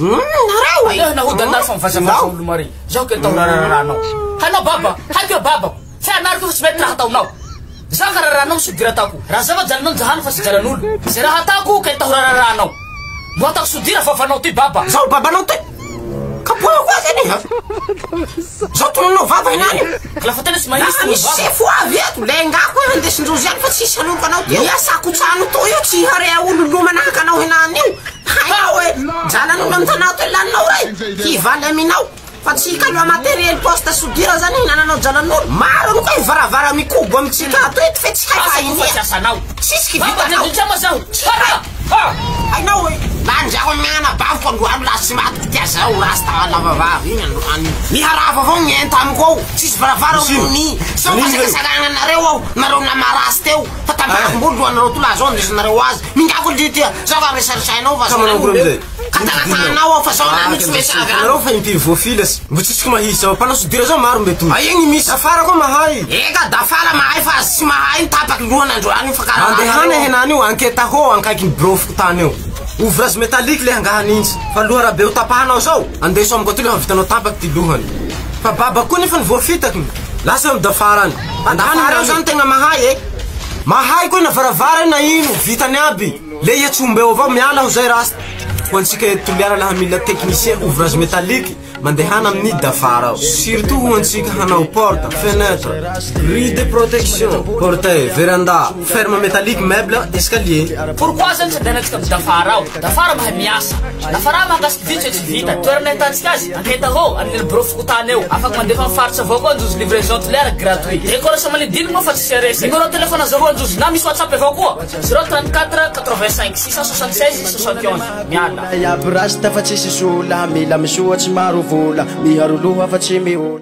nareo Ayun, nahudan na sa fasa-fasa ulo mari. Zao kita rararano. Hano baba, hayo baba. Sa anar ko sa metra hataw naw. Sa kararano sa girata ko. Rasa ba jalan jahan fas jalanul. Sira hata ko kay rararano. Buat aku sudira fa fanoti baba. Zao baba note. Kapwa ko ani ha. Zao tuno no baba nani. Kala fatanes mahis Ni se fois vieto lenga ko hande sinjosian fa si sanu kanau ti. Ya sa ku tsanu to yo chi hare ulu lumana kanau hinani. Hawe jalan ulang tanau to lan no rai. Ki vale minau. Fatsika lo material posta sudira zani nanano jalan no. Maro ko vara mi kubo mi tsika to et fet sky fa ini. Sanau. Siski Baba vita ni chama zao. Chara. Ha. I know it. Lanja ko mana ba ko ngwa la simat tiasa urasta la baba vingan ani. Ni harava von yentam ko. Sis vara ni. So ka sagangan na rewo na ro na marasteu. Patamba mbudu na rotula zone na rewaz. Minga ko ditia. So ka research no va. Kata na wa fa so na mi spesa ga. Ro fa impi vo filas. Butis kuma hisa pa nos dira zo maro betu. Ayeng mi safara ko mahai. Ega da fala mahai fa simahai tapak luana ndo ani fakara. Ande hane henani wa anketa ho ankakin brof taneu. Ouvrage métallique le hangahanins. Fa lohara be utapahana zao. Ande som gotile ha vitanao tapak ty lohany. Fa baba ko nefa vo fitaky. Lasa dafarany. Andafara zan tegna mahai e. Mahai ko na varavara na ino vitany aby. Le yetsumbeo avao miala ho zay rasta. Ho antsika toliara laha mila technicien ouvrage métallique. Mandehana amin'ny dafara. Surtout ho antsika hanao porte, fenêtre, grille de protection, portail, véranda, ferme métallique, meuble, escalier. Pourquoi zan sa danatsika dafara? Dafara mahamiasa. Dafara makas vitsa tsy vita. Toerana hitantsika azy. Anketa ho, anil brof kutaneo. Afaka mandefa faritra avao koa anjozy livraison tolaire gratuit. Décoration manidiny moa fa tsy serese. Numéro téléphone azaho anjozy na misy WhatsApp avao koa. 034 85 676 71. Miala. Ya brasta fa tsisy sola mila misoatsy maro vola miaro loha fa tsy mihola